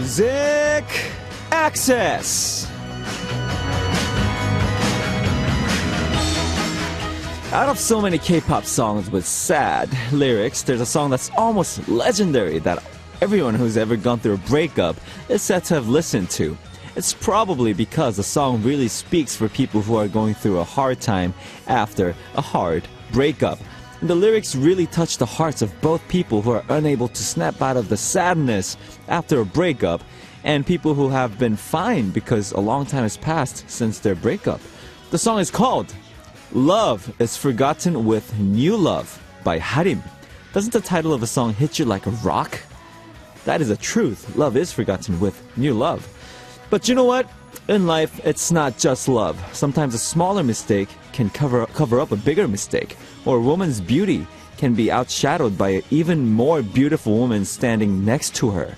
Music Access. Out of so many K-pop songs with sad lyrics, there's a song that's almost legendary that everyone who's ever gone through a breakup is said to have listened to. It's probably because the song really speaks for people who are going through a hard time after a hard breakup. And the lyrics really touch the hearts of both people who are unable to snap out of the sadness after a breakup and people who have been fine because a long time has passed since their breakup. The song is called Love is Forgotten with New Love by Harim. Doesn't the title of the song hit you like a rock? That is the truth. Love is forgotten with new love. But you know what? In life, it's not just love. Sometimes a smaller mistake can cover up a bigger mistake. Or a woman's beauty can be outshadowed by an even more beautiful woman standing next to her.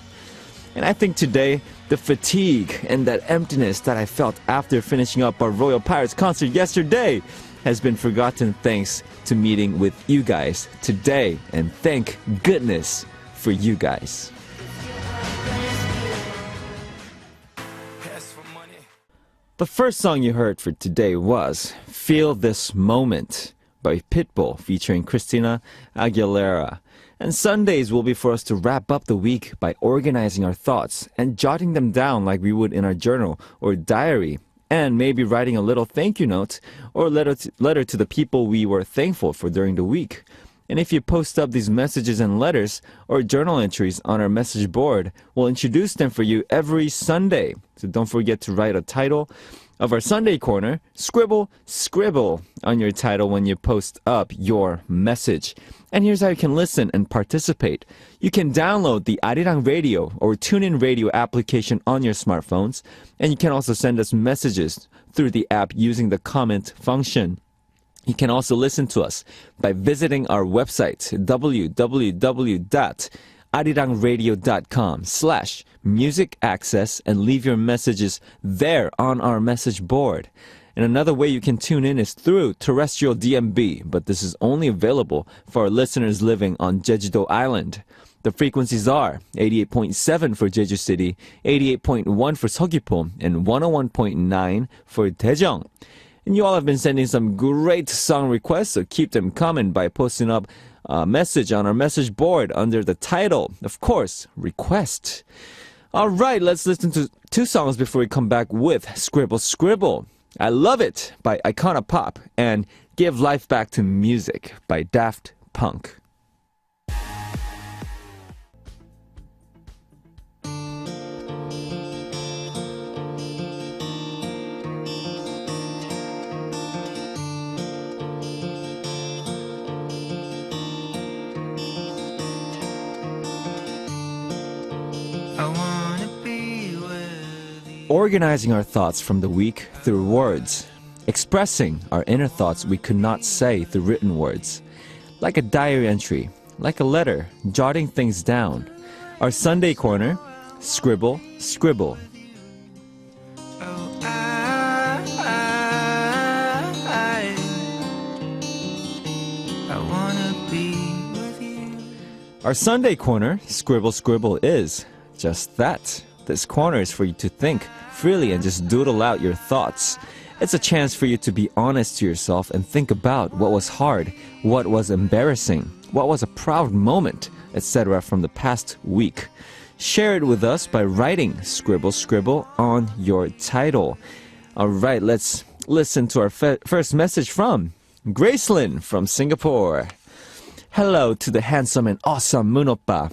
And I think today, the fatigue and that emptiness that I felt after finishing up our Royal Pirates concert yesterday has been forgotten thanks to meeting with you guys today. And thank goodness for you guys. The first song you heard for today was Feel This Moment by Pitbull featuring Christina Aguilera. And Sundays will be for us to wrap up the week by organizing our thoughts and jotting them down like we would in our journal or diary, and maybe writing a little thank you note or letter to the people we were thankful for during the week. And if you post up these messages and letters or journal entries on our message board, we'll introduce them for you every Sunday. So don't forget to write a title of our Sunday Corner, scribble on your title when you post up your message. And here's how you can listen and participate. You can download the Arirang Radio or TuneIn Radio application on your smartphones, and you can also send us messages through the app using the comment function. You can also listen to us by visiting our website, www.arirangradio.com/music access, and leave your messages there on our message board. And another way you can tune in is through terrestrial DMB, but this is only available for our listeners living on Jeju-do Island. The frequencies are 88.7 for Jeju City, 88.1 for Seogwipo, and 101.9 for Daejeong. And you all have been sending some great song requests, so keep them coming by posting up a message on our message board under the title, of course, Request. All right, let's listen to two songs before we come back with Scribble. I Love It by Icona Pop and Give Life Back to Music by Daft Punk. Organizing our thoughts from the week through words. Expressing our inner thoughts we could not say through written words. Like a diary entry, like a letter, jotting things down. Our Sunday Corner, Scribble. Our Sunday Corner, Scribble, is just that. This corner is for you to think freely and just doodle out your thoughts. It's a chance for you to be honest to yourself and think about what was hard, what was embarrassing, what was a proud moment, etc. from the past week. Share it with us by writing Scribble on your title. All right, let's listen to our first message from Gracelyn from Singapore. Hello to the handsome and awesome Moon Oppa.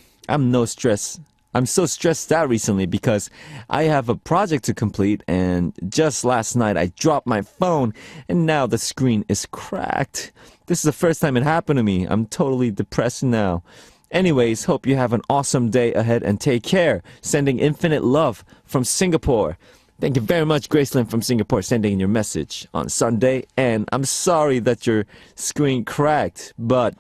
I'm so stressed out recently because I have a project to complete, and just last night I dropped my phone and now the screen is cracked. This is the first time it happened to me. I'm totally depressed now. Anyways, hope you have an awesome day ahead and take care. Sending infinite love from Singapore. Thank you very much, Gracelyn from Singapore, sending in your message on Sunday. And I'm sorry that your screen cracked, but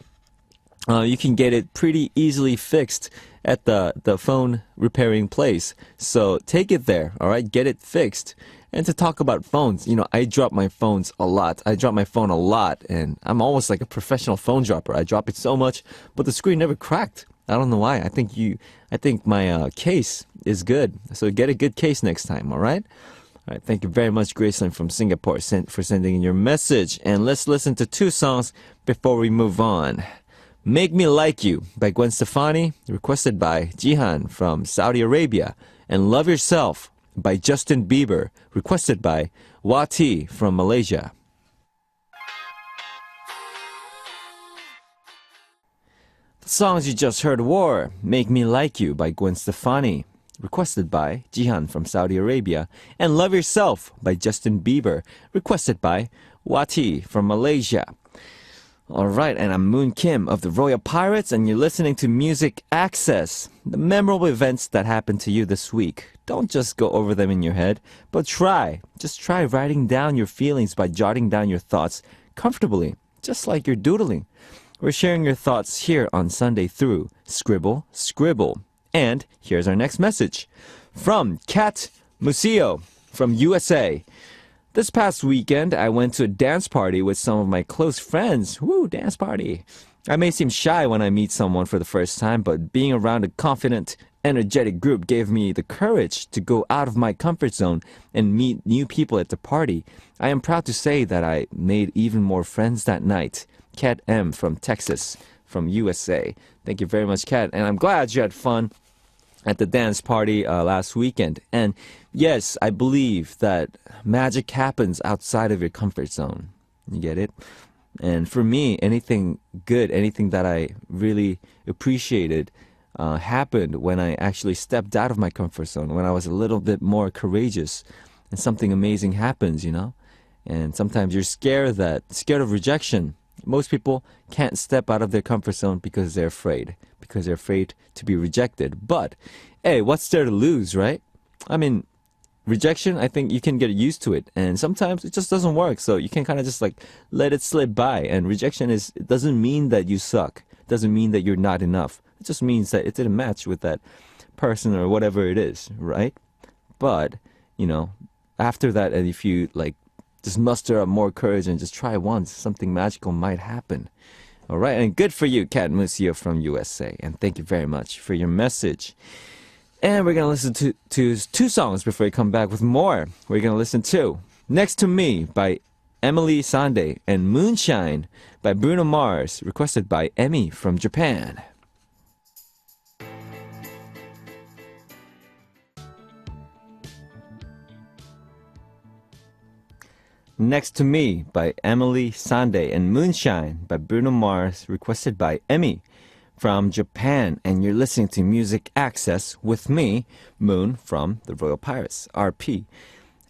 you can get it pretty easily fixed at the phone repairing place. So take it there, all right? Get it fixed. And to talk about phones, I drop my phones a lot. I drop my phone a lot, and I'm almost like a professional phone dropper. I drop it so much, but the screen never cracked. I don't know why. I think my case is good. So get a good case next time, all right? All right, thank you very much, Graceland from Singapore, for sending in your message. And let's listen to two songs before we move on. Make Me Like You by Gwen Stefani, requested by Jihan from Saudi Arabia. And Love Yourself by Justin Bieber, requested by Wati from Malaysia. The songs you just heard were Make Me Like You by Gwen Stefani, requested by Jihan from Saudi Arabia, and Love Yourself by Justin Bieber, requested by Wati from Malaysia. All right, and I'm Moon Kim of the Royal Pirates, and you're listening to Music Access, the memorable events that happened to you this week. Don't just go over them in your head, but just try writing down your feelings by jotting down your thoughts comfortably, just like you're doodling. We're sharing your thoughts here on Sunday through Scribble Scribble. And here's our next message from Kat Musio from USA. This past weekend, I went to a dance party with some of my close friends. Woo, dance party. I may seem shy when I meet someone for the first time, but being around a confident, energetic group gave me the courage to go out of my comfort zone and meet new people at the party. I am proud to say that I made even more friends that night. Kat M. from Texas, from USA. Thank you very much, Kat. And I'm glad you had fun at the dance party last weekend. And yes, I believe that magic happens outside of your comfort zone. You get it? And for me, anything good, anything that I really appreciated happened when I actually stepped out of my comfort zone, when I was a little bit more courageous and something amazing happens, you know? And sometimes you're scared of rejection. Most people can't step out of their comfort zone because they're afraid to be rejected. But, hey, what's there to lose, right? I mean, rejection, I think you can get used to it. And sometimes it just doesn't work. So you can kind of just like let it slip by. And rejection it doesn't mean that you suck. It doesn't mean that you're not enough. It just means that it didn't match with that person or whatever it is, right? But, you know, after that, and if you like just muster up more courage and just try once, something magical might happen. All right, and good for you, Kat Musio from USA. And thank you very much for your message. And we're going to listen to two songs before we come back with more. We're going to listen to Next to Me by Emily Sande and Moonshine by Bruno Mars, requested by Emmy from Japan. Next to Me by Emily Sande and Moonshine by Bruno Mars, requested by Emmy from Japan. And you're listening to Music Access with me, Moon from the Royal Pirates, RP.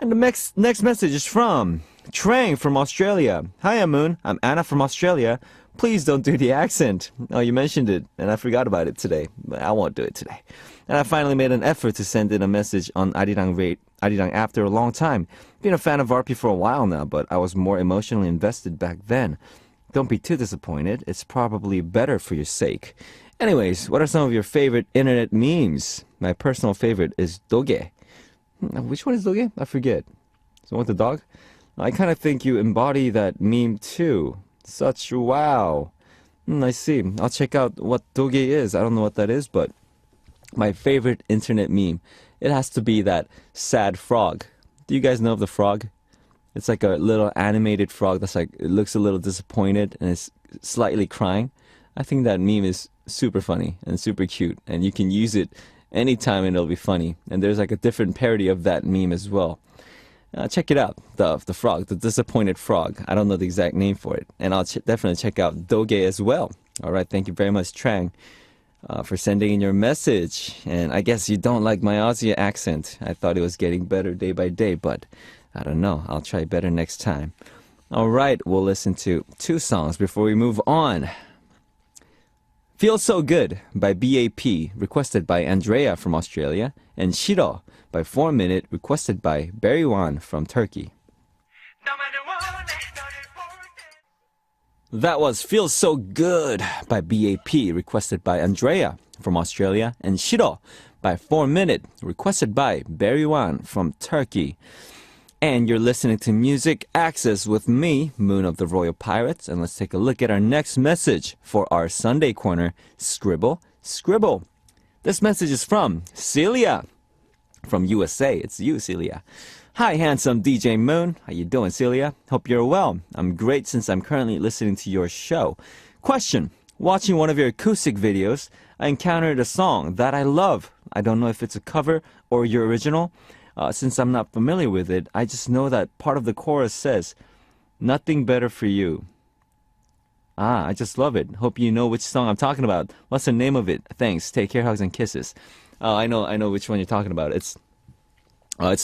And the next message is from Trang from Australia. Hi, Moon. I'm Anna from Australia. Please don't do the accent. Oh, you mentioned it, and I forgot about it today, but I won't do it today. And I finally made an effort to send in a message on Arirang after a long time. Been a fan of RP for a while now, but I was more emotionally invested back then. Don't be too disappointed. It's probably better for your sake. Anyways, what are some of your favorite internet memes? My personal favorite is Doge. Which one is Doge? I forget. So what, the dog? I kind of think you embody that meme too. Such wow. I see. I'll check out what Doge is. I don't know what that is, but my favorite internet meme, it has to be that sad frog. Do you guys know of the frog? It's like a little animated frog that's like, it looks a little disappointed and is slightly crying. I think that meme is super funny and super cute, and you can use it anytime and it'll be funny. And there's like a different parody of that meme as well. Check it out, the frog, the disappointed frog. I don't know the exact name for it. And I'll definitely check out Doge as well. All right, thank you very much, Trang, for sending in your message. And I guess you don't like my Aussie accent. I thought it was getting better day by day, but I don't know. I'll try better next time. All right, we'll listen to two songs before we move on. Feel So Good by BAP, requested by Andrea from Australia, and Shiro by 4 Minute, requested by Beriwan from Turkey. That was Feel So Good by BAP, requested by Andrea from Australia, and Shiro by 4 Minute, requested by Beriwan from Turkey. And you're listening to Music Access with me, Moon of the Royal Pirates, and let's take a look at our next message for our Sunday Corner, Scribble Scribble. This message is from Celia from USA. It's you, Celia. Hi, handsome DJ Moon. How you doing, Celia? Hope you're well. I'm great since I'm currently listening to your show. Question. Watching one of your acoustic videos, I encountered a song that I love. I don't know if it's a cover or your original. Since I'm not familiar with it, I just know that part of the chorus says, "Nothing better for you." I just love it. Hope you know which song I'm talking about. What's the name of it? Thanks. Take care, hugs, and kisses. I know which one you're talking about. It's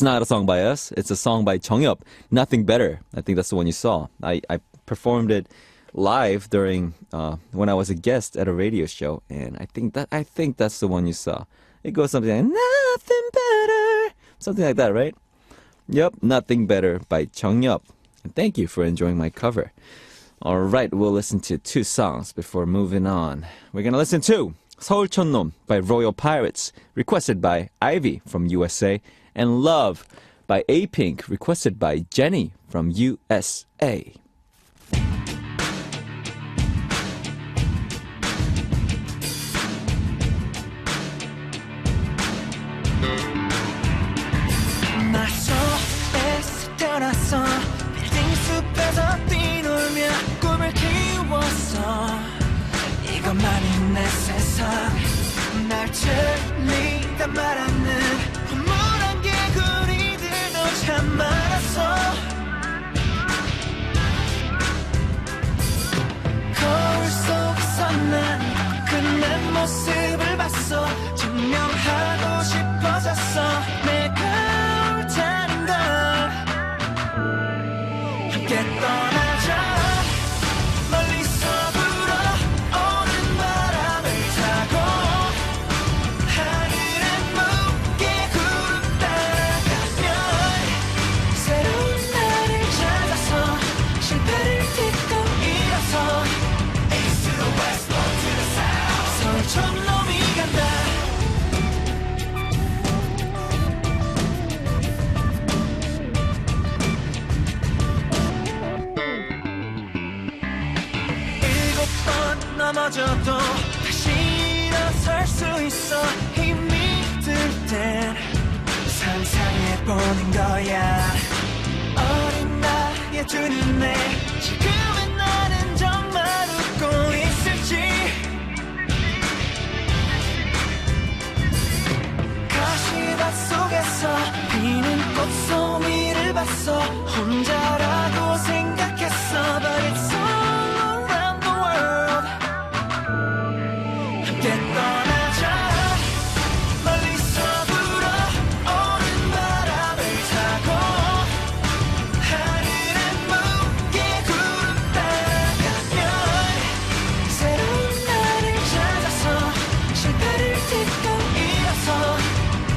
not a song by us. It's a song by Jeongyup. Nothing Better. I think that's the one you saw. I performed it live during when I was a guest at a radio show, and I think that's the one you saw. It goes something like "Nothing better," something like that, right? Yep, "Nothing Better" by Jeongyup. And thank you for enjoying my cover. All right, we'll listen to two songs before moving on. We're gonna listen to 서울 촌놈 by Royal Pirates, requested by Ivy from USA, and Love by A-Pink, requested by Jenny from USA. 빌딩 숲에서 뛰놀며 꿈을 키웠어. 이것만이 내 세상. 날 틀리다 말하는 허물한 개구리들도 참 많았어. 거울 속에서 난 그 내 모습을 봤어. 증명하고 싶어졌어. 내가 옳다는 걸. 함께 떠나자. 멀리서 불어오는 바람을 타고 하늘의 무게 구름 따라가면 새로운 나를 찾아서 실패를 딛고 일어서 East to the west, north to the south. 서울촌 놈이 간다. 넘어져도 다시 일어설 수 있어. 힘이 들 땐 상상해보는 거야. 어린 나의 두 눈에 지금의 나는 정말 웃고 있을지. 가시밭 속에서 피는 꽃송이를 봤어. 혼자라고 생각했어. But it's all around the world. 함께 떠나자. 멀리서 불어오는 바람을 타고 하늘의 무게 구름 따라가면 새로운 나를 찾아서 실패를 딛고 일어서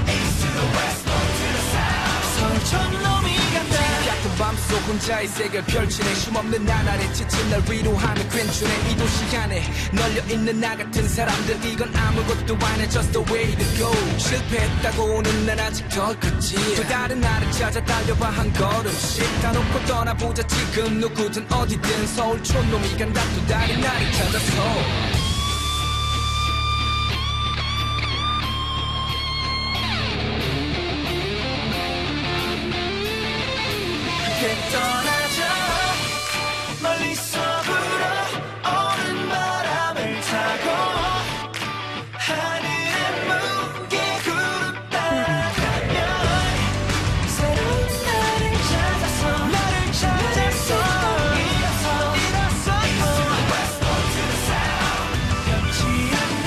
East to the west, north to the south. 서울촌 놈이 간다. 같은 밤속 혼자의 세계를 펼치네. 쉼없는 나날에 지친 날 위로하며 괜찮네. 이 도시안에 널려있는 나 같은 사람들. 이건 아무것도 아니야, just the way to go. 실패했다고는 난 아직 덜 컸지. 또 다른 나를 찾아 달려봐 한 걸음씩. 다 놓고 떠나보자 지금 누구든 어디든. 서울촌 놈이 간다 또 다른 나를 찾아서. 떠나자. 멀리서 불어오는 바람을 타고 하늘의 무게 구름 따라가면 새로운 나를 찾아서 일어서 East to the west, north to the south. 변치 않는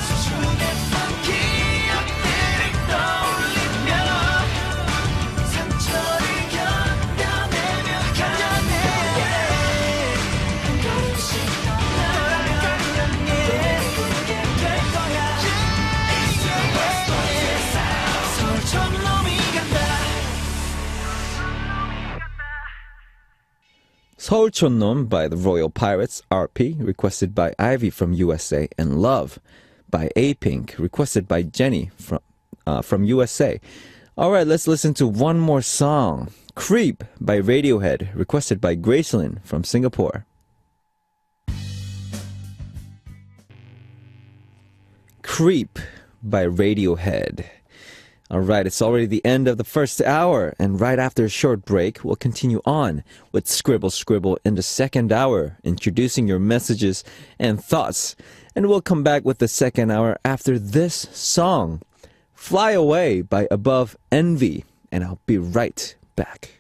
소중했던 기억들을 떠올리며 상처를 서울촌놈 by the Royal Pirates, RP, requested by Ivy from USA, and Love by A-Pink, requested by Jenny from USA. Alright, let's listen to one more song. Creep by Radiohead, requested by Gracelyn from Singapore. Creep by Radiohead. Alright, it's already the end of the first hour, and right after a short break, we'll continue on with Scribble Scribble in the second hour, introducing your messages and thoughts. And we'll come back with the second hour after this song, Fly Away by Above Envy, and I'll be right back.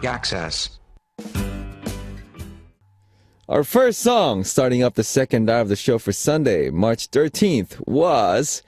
Access. Our first song, starting up the second hour of the show for Sunday, March 13th, was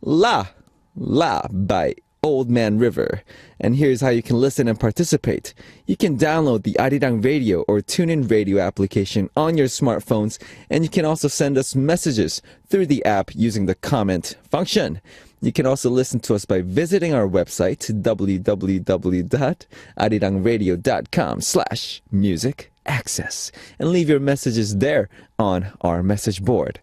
La by Old Man River. And here's how you can listen and participate. You can download the Arirang Radio or TuneIn Radio application on your smartphones, and you can also send us messages through the app using the comment function. You can also listen to us by visiting our website, www.arirangradio.com/musicaccess, and leave your messages there on our message board.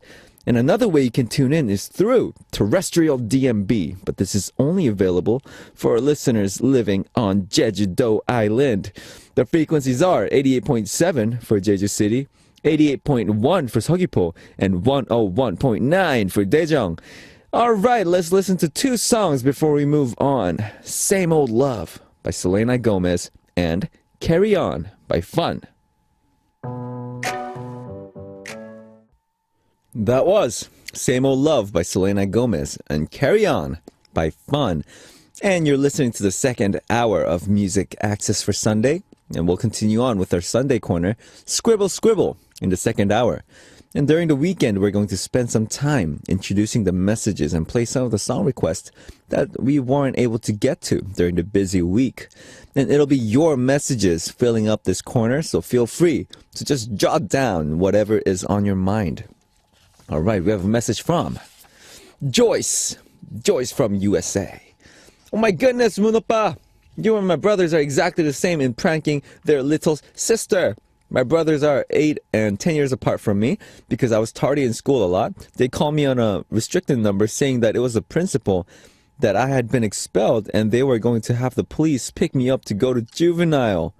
And another way you can tune in is through terrestrial DMB, but this is only available for our listeners living on Jeju-do Island. The frequencies are 88.7 for Jeju City, 88.1 for Seogwipo, and 101.9 for Daejeong. All right, let's listen to two songs before we move on. Same Old Love by Selena Gomez and Carry On by Fun. That was Same Old Love by Selena Gomez and Carry On by Fun. And you're listening to the second hour of Music Access for Sunday. And we'll continue on with our Sunday corner, Scribble Scribble, in the second hour. And during the weekend, we're going to spend some time introducing the messages and play some of the song requests that we weren't able to get to during the busy week. And it'll be your messages filling up this corner, so feel free to just jot down whatever is on your mind. All right, we have a message from Joyce. Joyce from USA. Oh my goodness, Moon Oppa! You and my brothers are exactly the same in pranking their little sister. My brothers are 8 and 10 years apart from me because I was tardy in school a lot. They called me on a restricted number saying that it was the principal, that I had been expelled, and they were going to have the police pick me up to go to juvenile.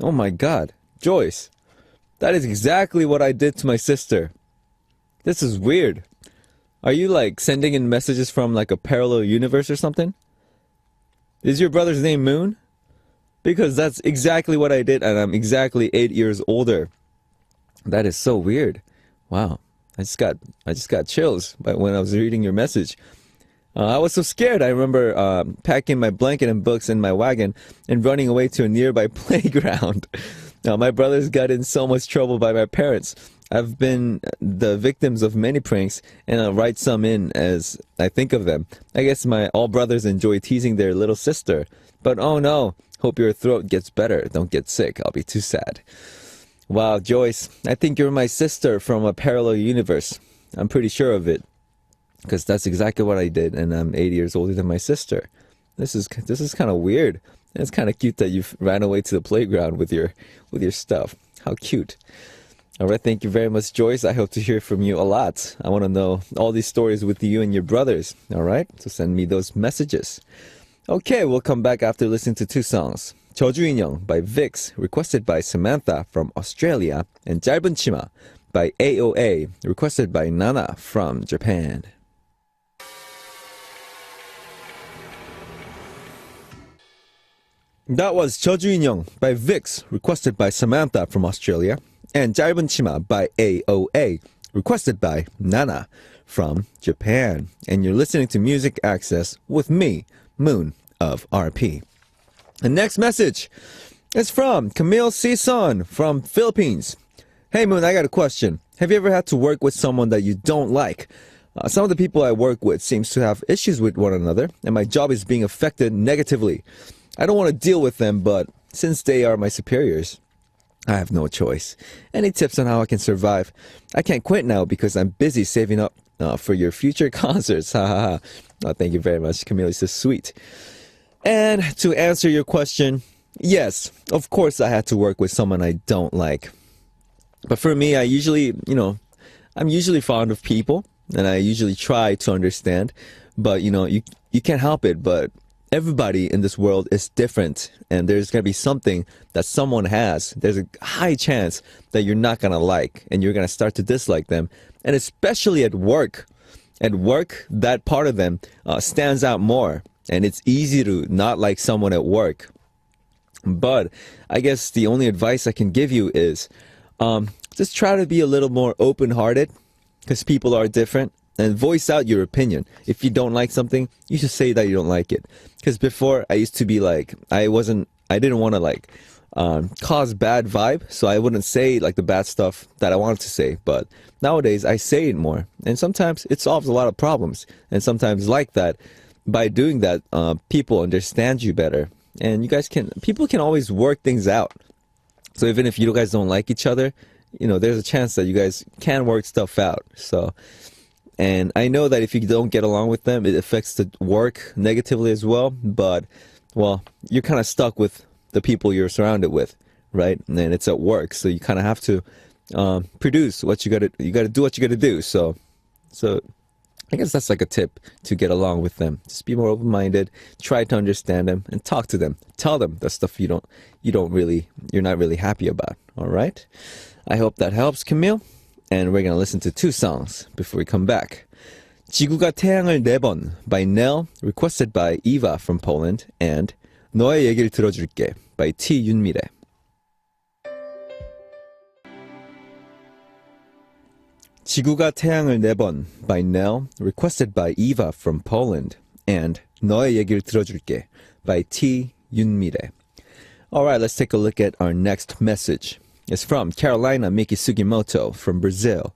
Oh my God, Joyce, that is exactly what I did to my sister. This is weird. Are you like sending in messages from like a parallel universe or something? Is your brother's name Moon? Because that's exactly what I did, and I'm exactly 8 years older. That is so weird. Wow, I just got chills when I was reading your message. I was so scared. I remember packing my blanket and books in my wagon and running away to a nearby playground. Now, my brothers got in so much trouble by my parents. I've been the victims of many pranks, and I'll write some in as I think of them. I guess my all brothers enjoy teasing their little sister. But oh no, hope your throat gets better. Don't get sick. I'll be too sad. Wow, Joyce, I think you're my sister from a parallel universe. I'm pretty sure of it, because that's exactly what I did, and I'm 8 years older than my sister. This is kind of weird. And it's kind of cute that you ran away to the playground with your stuff. How cute. All right, thank you very much, Joyce. I hope to hear from you a lot. I want to know all these stories with you and your brothers. All right, so send me those messages. Okay, we'll come back after listening to two songs. 저주 인형 by Vix, requested by Samantha from Australia, and 짧은 치마 by AOA, requested by Nana from Japan. That was 저주 인형 by Vix, requested by Samantha from Australia, and 짧은 치마 by AOA, requested by Nana from Japan. And you're listening to Music Access with me, Moon of RP. The next message is from Camille Sison from Philippines. Hey Moon, I got a question. Have you ever had to work with someone that you don't like? Some of the people I work with seems to have issues with one another, and my job is being affected negatively. I don't want to deal with them, but since they are my superiors, I have no choice. Any tips on how I can survive? I can't quit now because I'm busy saving up for your future concerts. Ha ha ha. Oh, thank you very much, Camille. It's so sweet. And to answer your question, yes, of course I had to work with someone I don't like. But for me, I'm usually fond of people, and I usually try to understand. But, you can't help it, but everybody in this world is different, and there's going to be something that someone has. There's a high chance that you're not going to like, and you're going to start to dislike them. And especially at work. At work, that part of them stands out more, and it's easy to not like someone at work. But I guess the only advice I can give you is just try to be a little more open-hearted, because people are different. And voice out your opinion. If you don't like something, you should say that you don't like it. Because before, I used to be like, I didn't want to cause bad vibe, so I wouldn't say like the bad stuff that I wanted to say. But nowadays, I say it more. And sometimes it solves a lot of problems. And sometimes like that, by doing that, people understand you better. And people can always work things out. So even if you guys don't like each other, there's a chance that you guys can work stuff out. And I know that if you don't get along with them, it affects the work negatively as well. But, well, you're kind of stuck with the people you're surrounded with, right? And then it's at work, so you kind of have to produce what you got to do what you got to do. So I guess that's like a tip to get along with them. Just be more open-minded, try to understand them, and talk to them. Tell them the stuff you're not really happy about. All right? I hope that helps, Camille. And we're going to listen to 2 songs before we come back. 지구가 태양을 4번 by Nell, requested by Eva from Poland, and 너의 얘기를 들어줄게 by T. 윤미래. 지구가 태양을 4번 by Nell, requested by Eva from Poland, and 너의 얘기를 들어줄게 by T. 윤미래. Alright, let's take a look at our next message. It's from Carolina Miki Sugimoto from Brazil.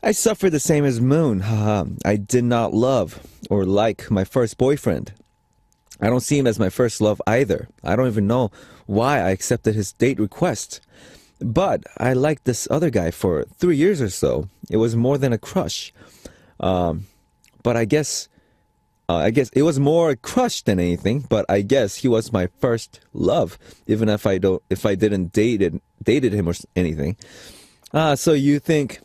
I suffered the same as Moon. Haha. I did not love or like my first boyfriend. I don't see him as my first love either. I don't even know why I accepted his date request. But I liked this other guy for 3 years or so. It was more than a crush. But I guess it was more a crush than anything, but I guess he was my first love, even if I didn't dated him or anything. So you think,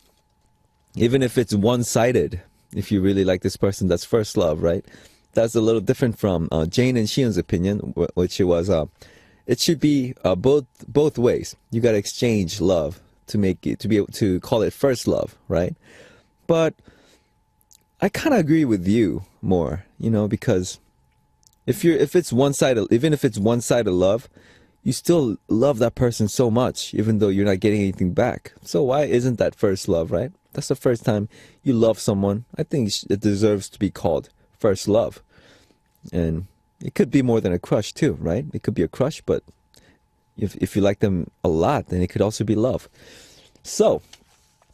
even if it's one-sided, if you really like this person, that's first love, right? That's a little different from Jane and Shion's opinion, which was it should be both ways. You got to exchange love to be able to call it first love, right? But I kind of agree with you more, because even if it's one-sided love, you still love that person so much, even though you're not getting anything back. So why isn't that first love, right? That's the first time you love someone. I think it deserves to be called first love. And it could be more than a crush too, right? It could be a crush, but if you like them a lot, then it could also be love. So,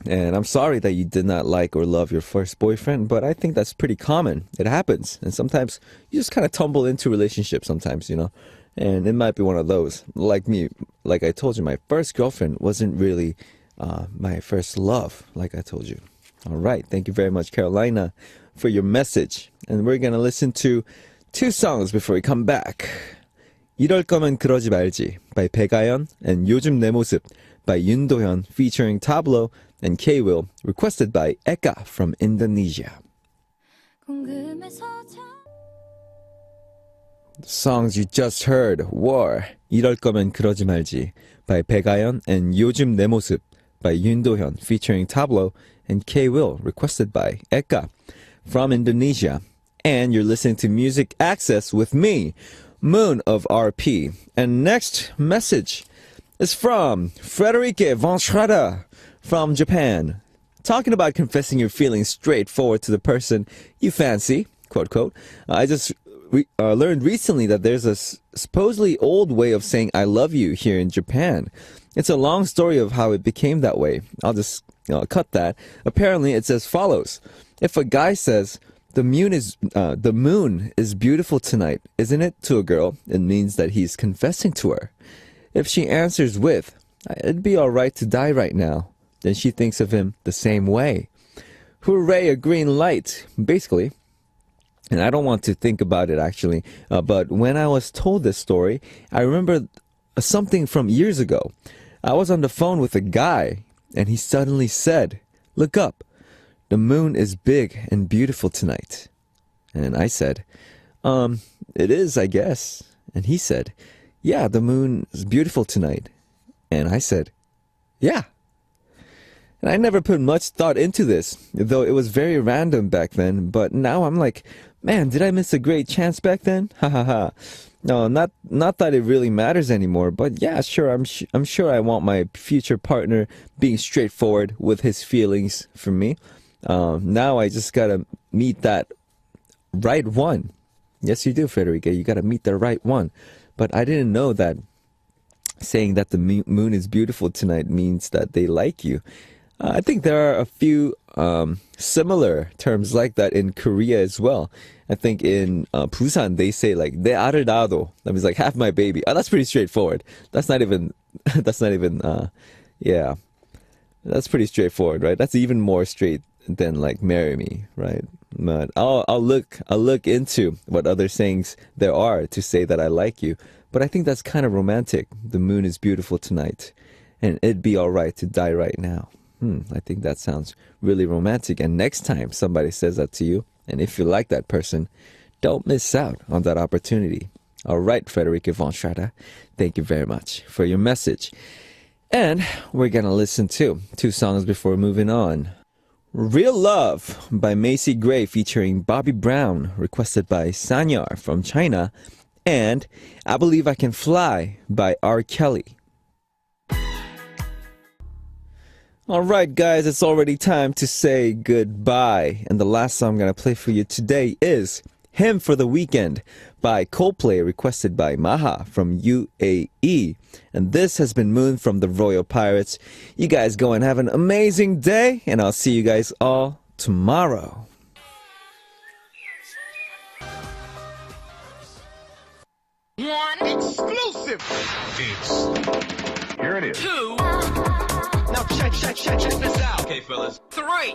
and I'm sorry that you did not like or love your first boyfriend, but I think that's pretty common. It happens. And sometimes you just kind of tumble into relationships sometimes, And it might be one of those. Like me, like I told you, my first girlfriend wasn't really my first love, like I told you. All right. Thank you very much, Carolina, for your message. And we're going to listen to 2 songs before we come back. 이럴 거면 그러지 말지 by 백아연 and 요즘 내 모습 by 윤도현 featuring Tablo and K-Will, requested by Eka from Indonesia. The songs you just heard were 이럴 거면 그러지 말지 by 백아연 and 요즘 내 모습 by 윤도현 featuring Tablo and K-Will, requested by Eka from Indonesia. And you're listening to Music Access with me, Moon of RP. And next message is from Frederike von Schrader from Japan, talking about confessing your feelings straightforward to the person you fancy, quote, quote. I just learned recently that there's a supposedly old way of saying I love you here in Japan. It's a long story of how it became that way. I'll just cut that. Apparently, it's as follows. If a guy says, the moon is beautiful tonight, isn't it, to a girl, it means that he's confessing to her. If she answers with, it'd be alright to die right now, then she thinks of him the same way. Hooray, a green light, basically. And I don't want to think about it actually, but when I was told this story, I remember something from years ago. I was on the phone with a guy, and he suddenly said, look up, the moon is big and beautiful tonight. And I said, it is, I guess. And he said, yeah, the moon is beautiful tonight. And I said, yeah. And I never put much thought into this, though it was very random back then. But now I'm like, man, did I miss a great chance back then? Ha ha ha. No, not that it really matters anymore. But yeah, sure, I'm sure I want my future partner being straightforward with his feelings for me. Now I just gotta meet that right one. Yes, you do, Federica. You gotta meet the right one. But I didn't know that saying that the moon is beautiful tonight means that they like you. I think there are a few similar terms like that in Korea as well. I think in Busan they say like 내 알을 낳아도. That means like half my baby. Oh, that's pretty straightforward. That's not even yeah. That's pretty straightforward, right? That's even more straight than like marry me, right? But I'll look into what other sayings there are to say that I like you. But I think that's kind of romantic. The moon is beautiful tonight, and it'd be all right to die right now. I think that sounds really romantic. And next time somebody says that to you, and if you like that person, don't miss out on that opportunity. All right, Frederica von Schrader, thank you very much for your message. And we're going to listen to 2 songs before moving on. Real Love by Macy Gray featuring Bobby Brown, requested by Sanyar from China, and I Believe I Can Fly by R. Kelly. All right, guys, it's already time to say goodbye. And the last song I'm going to play for you today is Hymn for the Weekend by Coldplay, requested by Maha from UAE. And this has been Moon from the Royal Pirates. You guys go and have an amazing day, and I'll see you guys all tomorrow. One exclusive. Here it is. Two. Now check this out. Okay, fellas. 3.